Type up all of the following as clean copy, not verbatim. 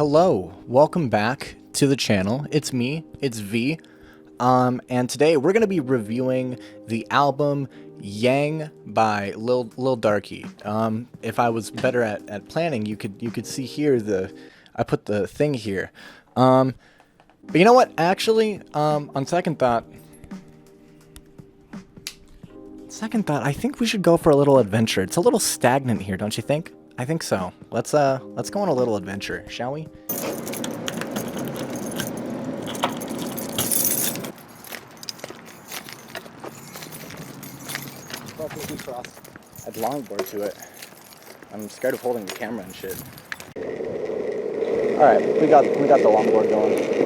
Hello, welcome back to the channel. It's me, it's V, and today we're gonna be reviewing the album Yang by Lil Darkie. If I was better at planning, you could see here I put the thing here. But you know what? Actually, on second thought, I think we should go for a little adventure. It's a little stagnant here, don't you think? I think so. Let's go on a little adventure, shall we? Add longboard to it. I'm scared of holding the camera and shit. All right, we got the longboard going.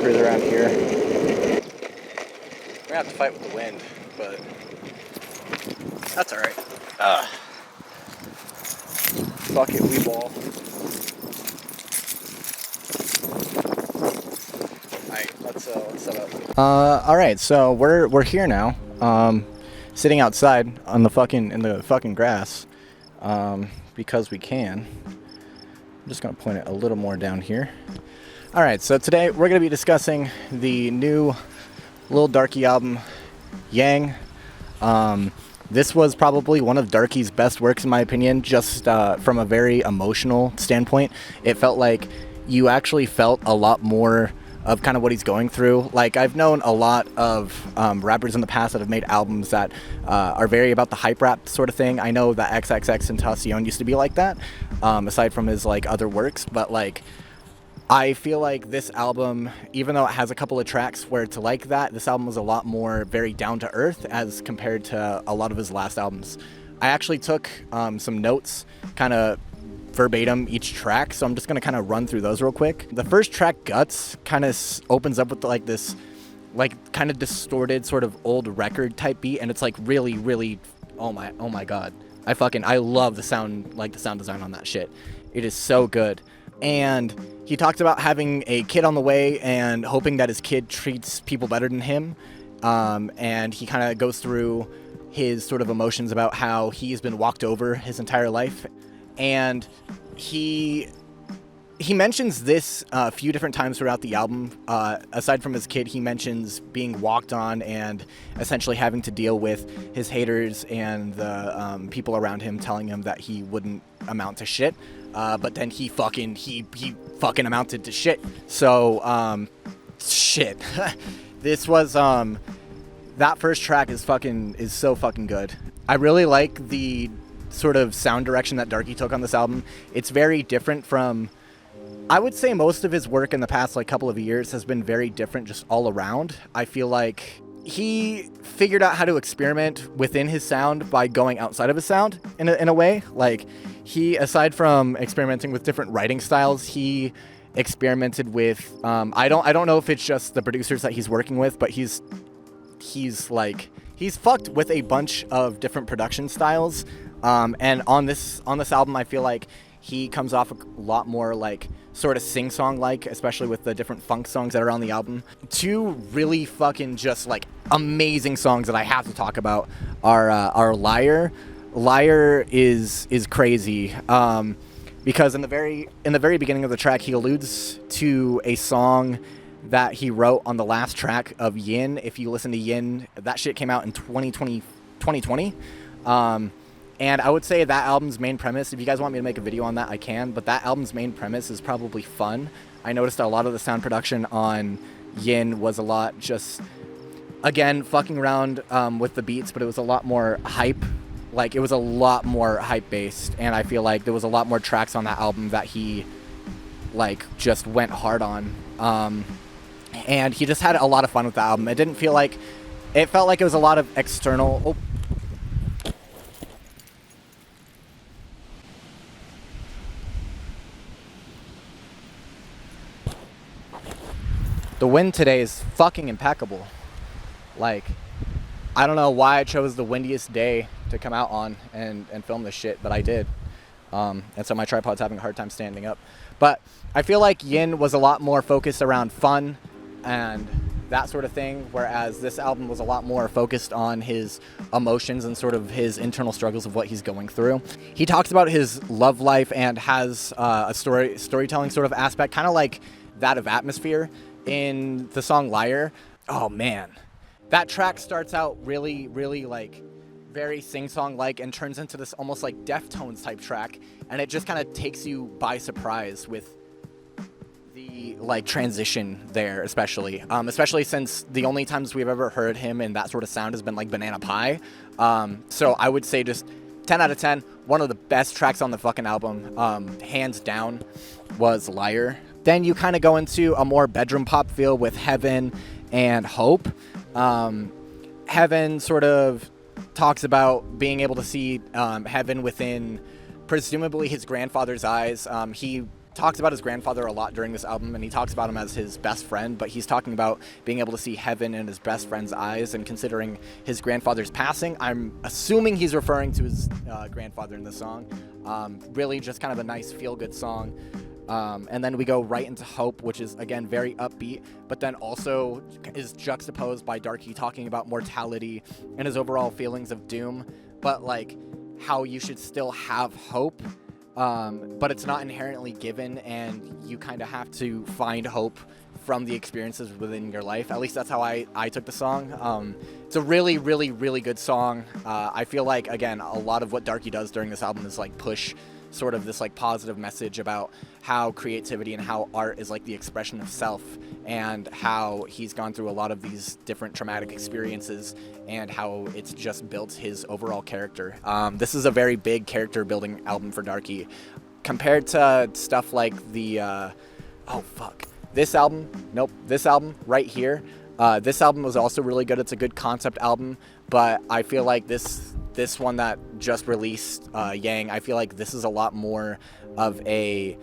Around here. We're gonna have to fight with the wind, but that's alright. Fuck it, we ball. Alright, let's set up. Alright, so we're here now. Sitting outside on in the fucking grass. Because we can. I'm just gonna point it a little more down here. Alright, so today we're going to be discussing the new Lil Darkie album, Yang. This was probably one of Darkie's best works in my opinion, just from a very emotional standpoint. It felt like you actually felt a lot more of kind of what he's going through. Like, I've known a lot of rappers in the past that have made albums that are very about the hype rap sort of thing. I know that XXXTentacion used to be like that, aside from his like other works, but like I feel like this album, even though it has a couple of tracks where it's like that, this album was a lot more very down to earth as compared to a lot of his last albums. I actually took some notes, kind of verbatim each track, so I'm just gonna kind of run through those real quick. The first track, Guts, kind of opens up with like this, like kind of distorted sort of old record type beat, and it's like really, oh my god, I love the sound, like the sound design on that shit. It is so good. And he talked about having a kid on the way and hoping that his kid treats people better than him. And he kind of goes through his sort of emotions about how he's been walked over his entire life. And he mentions this a few different times throughout the album. Aside from his kid, he mentions being walked on and essentially having to deal with his haters and the people around him telling him that he wouldn't amount to shit. But then he fucking amounted to shit. So, shit. This was, that first track is so fucking good. I really like the sort of sound direction that Darkie took on this album. It's very different from, I would say most of his work in the past like couple of years has been very different just all around. I feel like he figured out how to experiment within his sound by going outside of his sound in a way. Like, he, aside from experimenting with different writing styles, he experimented with I don't know if it's just the producers that he's working with, but he's fucked with a bunch of different production styles. And on this album, I feel like he comes off a lot more like sort of sing-song like, especially with the different funk songs that are on the album. Two really fucking just like amazing songs that I have to talk about are Liar. Liar is crazy, because in the very beginning of the track, he alludes to a song that he wrote on the last track of Yin. If you listen to Yin, that shit came out in 2020. And I would say that album's main premise, if you guys want me to make a video on that, I can, but that album's main premise is probably fun. I noticed that a lot of the sound production on Yin was a lot just, again, fucking around with the beats, but it was a lot more hype. Like, it was a lot more hype-based, and I feel like there was a lot more tracks on that album that he, like, just went hard on. And he just had a lot of fun with the album. It felt like it was a lot of external... Oh. The wind today is fucking impeccable. Like, I don't know why I chose the windiest day to come out on and film this shit, but I did. And so my tripod's having a hard time standing up. But I feel like Yin was a lot more focused around fun and that sort of thing, whereas this album was a lot more focused on his emotions and sort of his internal struggles of what he's going through. He talks about his love life and has a storytelling sort of aspect, kind of like that of Atmosphere in the song Liar. Oh man, that track starts out really, really like very sing-song like and turns into this almost like Deftones type track, and it just kind of takes you by surprise with the like transition there, especially since the only times we've ever heard him in that sort of sound has been like Banana Pie. So I would say just 10 out of 10, one of the best tracks on the fucking album, hands down, was Liar. Then you kind of go into a more bedroom pop feel with Heaven and Hope. Heaven sort of talks about being able to see heaven within presumably his grandfather's eyes. He talks about his grandfather a lot during this album, and he talks about him as his best friend, but he's talking about being able to see heaven in his best friend's eyes, and considering his grandfather's passing, I'm assuming he's referring to his grandfather in the song. Really just kind of a nice feel-good song. And then we go right into Hope, which is, again, very upbeat, but then also is juxtaposed by Darkie talking about mortality and his overall feelings of doom, but like how you should still have hope, but it's not inherently given, and you kind of have to find hope from the experiences within your life. At least that's how I took the song. It's a really, really, really good song. I feel like, again, a lot of what Darkie does during this album is like push sort of this like positive message about how creativity and how art is like the expression of self, and how he's gone through a lot of these different traumatic experiences and how it's just built his overall character. This is a very big character building album for Darkie compared to stuff like the this album right here. This album was also really good. It's a good concept album, but I feel like this one that just released, Yang, I feel like this is a lot more of a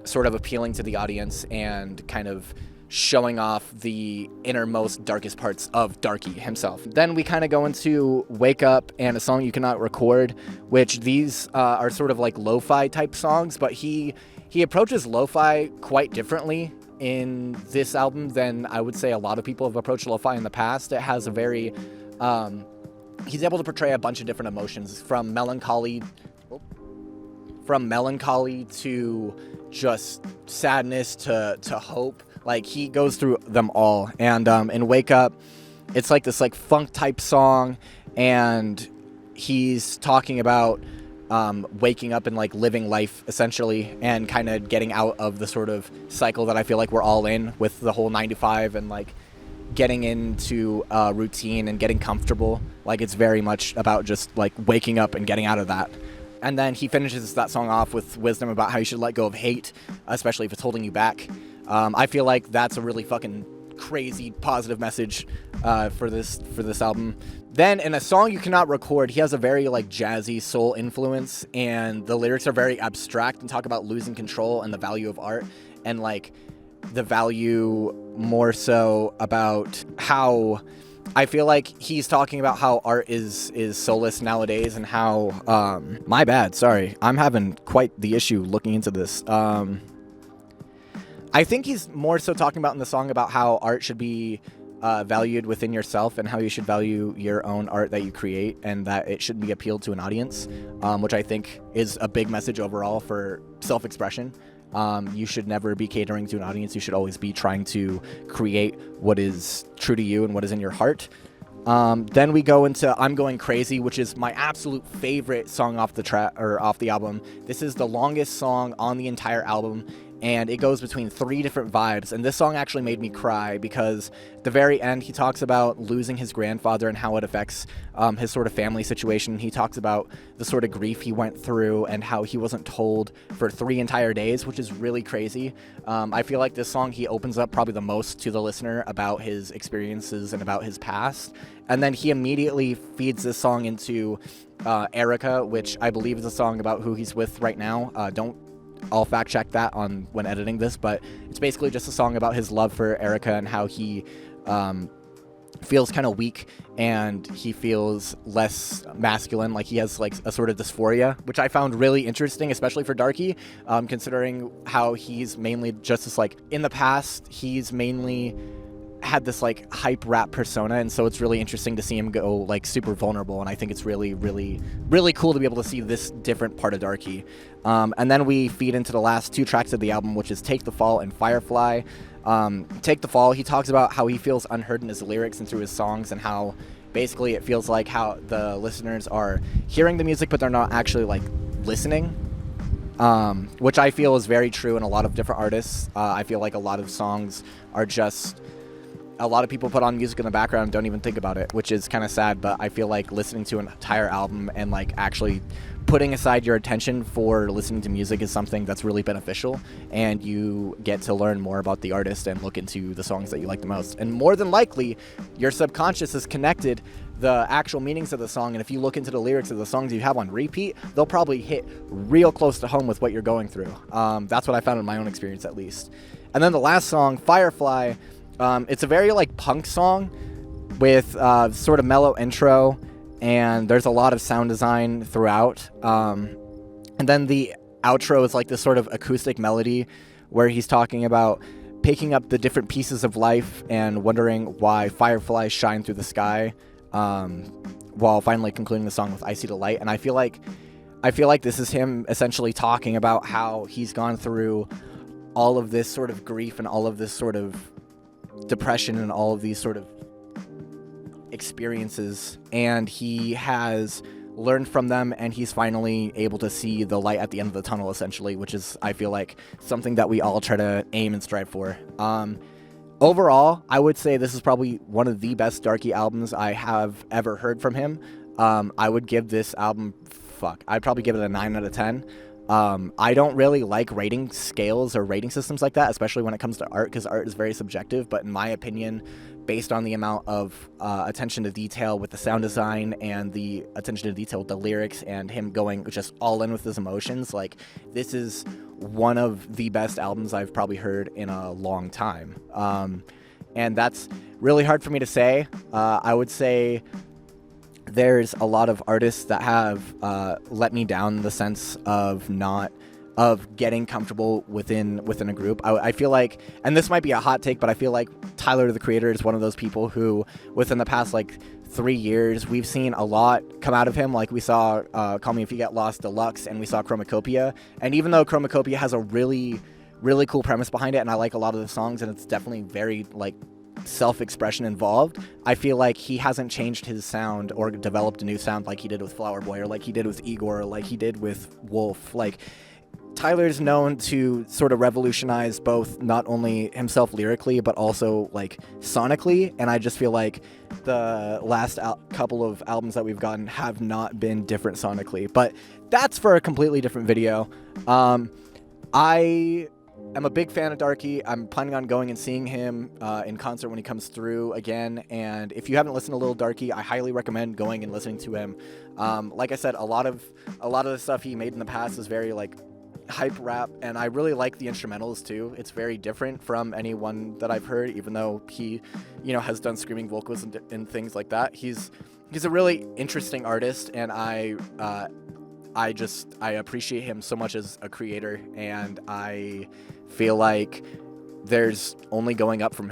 sort of appealing to the audience and kind of showing off the innermost, darkest parts of Darkie himself. Then we kind of go into Wake Up and A Song You Cannot Record, which these are sort of like lo-fi type songs, but he approaches lo-fi quite differently in this album than I would say a lot of people have approached lo-fi in the past. It has a very he's able to portray a bunch of different emotions, from melancholy to just sadness to hope. Like, he goes through them all. And in Wake Up, it's like this like funk type song, and he's talking about waking up and like living life essentially, and kind of getting out of the sort of cycle that I feel like we're all in with the whole 9 to 5 and like getting into routine and getting comfortable. Like, it's very much about just like waking up and getting out of that. And then he finishes that song off with wisdom about how you should let go of hate, especially if it's holding you back. I feel like that's a really fucking crazy positive message for this album. Then in A Song You Cannot Record, he has a very like jazzy soul influence, and the lyrics are very abstract and talk about losing control and the value of art, and like the value more so about how I feel like he's talking about how art is soulless nowadays, and how my bad, sorry, I'm having quite the issue looking into this. I think he's more so talking about in the song about how art should be valued within yourself, and how you should value your own art that you create, and that it should be appealed to an audience, which I think is a big message overall for self-expression. You should never be catering to an audience. You should always be trying to create what is true to you and what is in your heart. Then we go into I'm Going Crazy, which is my absolute favorite song off the album. This is the longest song on the entire album, and it goes between 3 different vibes. And this song actually made me cry, because at the very end he talks about losing his grandfather and how it affects his sort of family situation. He talks about the sort of grief he went through and how he wasn't told for 3 entire days, which is really crazy. I feel like this song, he opens up probably the most to the listener about his experiences and about his past. And then he immediately feeds this song into Erica, which I believe is a song about who he's with right now. I'll fact check that on when editing this, but it's basically just a song about his love for Erica and how he feels kind of weak, and he feels less masculine, like he has like a sort of dysphoria, which I found really interesting, especially for Darkie, considering how he's mainly just this, like, in the past he's mainly had this like hype rap persona, and so it's really interesting to see him go like super vulnerable, and I think it's really, really, really cool to be able to see this different part of Darkie. And then we feed into the last 2 tracks of the album, which is Take the Fall and Firefly. Take the Fall, he talks about how he feels unheard in his lyrics and through his songs, and how basically it feels like how the listeners are hearing the music but they're not actually like listening, which I feel is very true in a lot of different artists. I feel like a lot of songs are just, a lot of people put on music in the background and don't even think about it, which is kind of sad, but I feel like listening to an entire album and like actually putting aside your attention for listening to music is something that's really beneficial, and you get to learn more about the artist and look into the songs that you like the most. And more than likely, your subconscious has connected the actual meanings of the song, and if you look into the lyrics of the songs you have on repeat, they'll probably hit real close to home with what you're going through. That's what I found in my own experience, at least. And then the last song, Firefly, it's a very like punk song with sort of mellow intro, and there's a lot of sound design throughout. And then the outro is like this sort of acoustic melody where he's talking about picking up the different pieces of life and wondering why fireflies shine through the sky, while finally concluding the song with I See the Light. And I feel like this is him essentially talking about how he's gone through all of this sort of grief and all of this sort of depression and all of these sort of experiences, and he has learned from them, and he's finally able to see the light at the end of the tunnel, essentially, which is, I feel like, something that we all try to aim and strive for. Overall, I would say this is probably one of the best Darkie albums I have ever heard from him. I would give this album, I'd probably give it a 9 out of 10. I don't really like rating scales or rating systems like that, especially when it comes to art, because art is very subjective. But in my opinion, based on the amount of attention to detail with the sound design and the attention to detail with the lyrics and him going just all in with his emotions, like, this is one of the best albums I've probably heard in a long time. And that's really hard for me to say. I would say there's a lot of artists that have let me down in the sense of getting comfortable within a group. I feel like, and this might be a hot take, but I feel like Tyler, the Creator, is one of those people who, within the past like 3 years, we've seen a lot come out of him. Like, we saw Call Me If You Get Lost Deluxe, and we saw Chromacopia. And even though Chromacopia has a really, really cool premise behind it, and I like a lot of the songs, and it's definitely very like self-expression involved, I feel like he hasn't changed his sound or developed a new sound like he did with Flower Boy, or like he did with Igor, or like he did with Wolf. Like, Tyler's known to sort of revolutionize both not only himself lyrically but also like sonically, and I just feel like the last couple of albums that we've gotten have not been different sonically, but that's for a completely different video. I am a big fan of Darkie. I'm planning on going and seeing him in concert when he comes through again. And if you haven't listened to Lil Darkie, I highly recommend going and listening to him. Like I said, a lot of the stuff he made in the past is very like hype rap, and I really like the instrumentals too. It's very different from any one that I've heard, even though he, has done screaming vocals and things like that. He's a really interesting artist, and I appreciate him so much as a creator, and I feel like there's only going up from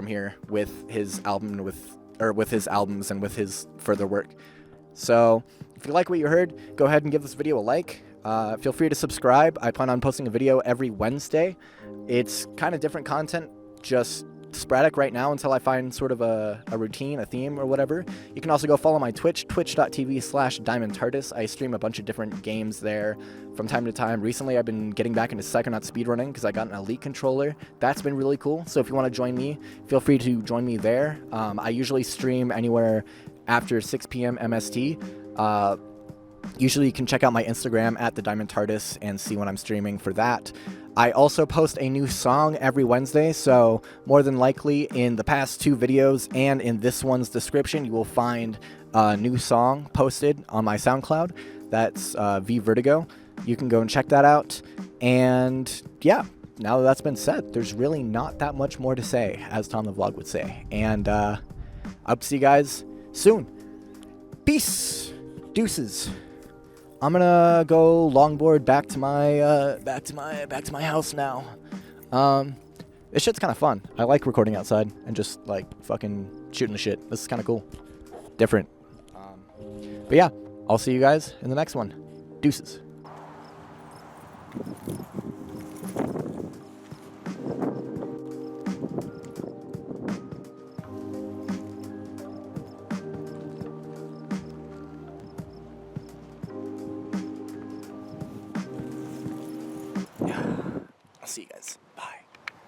here with his album and with his albums and with his further work. So if you like what you heard, go ahead and give this video a like. Feel free to subscribe. I plan on posting a video every Wednesday. It's kind of different content, just sporadic right now until I find sort of a routine, a theme, or whatever. You can also go follow my Twitch, twitch.tv/DiamondTartis. I stream a bunch of different games there from time to time. Recently, I've been getting back into Psychonaut speedrunning because I got an Elite controller. That's been really cool. So if you want to join me, feel free to join me there. I usually stream anywhere after 6 p.m. MST. Usually you can check out my Instagram at @TheDiamondTartis and see when I'm streaming for that. I also post a new song every Wednesday, so more than likely in the past 2 videos and in this one's description, you will find a new song posted on my SoundCloud. That's V Vertigo. You can go and check that out. And yeah, now that that's been said, there's really not that much more to say, as Tom the Vlog would say. And I'll see you guys soon. Peace. Deuces. I'm gonna go longboard back to my house now. This shit's kind of fun. I like recording outside and just like fucking shooting the shit. This is kind of cool. Different. But yeah, I'll see you guys in the next one. Deuces. Yeah. I'll see you guys.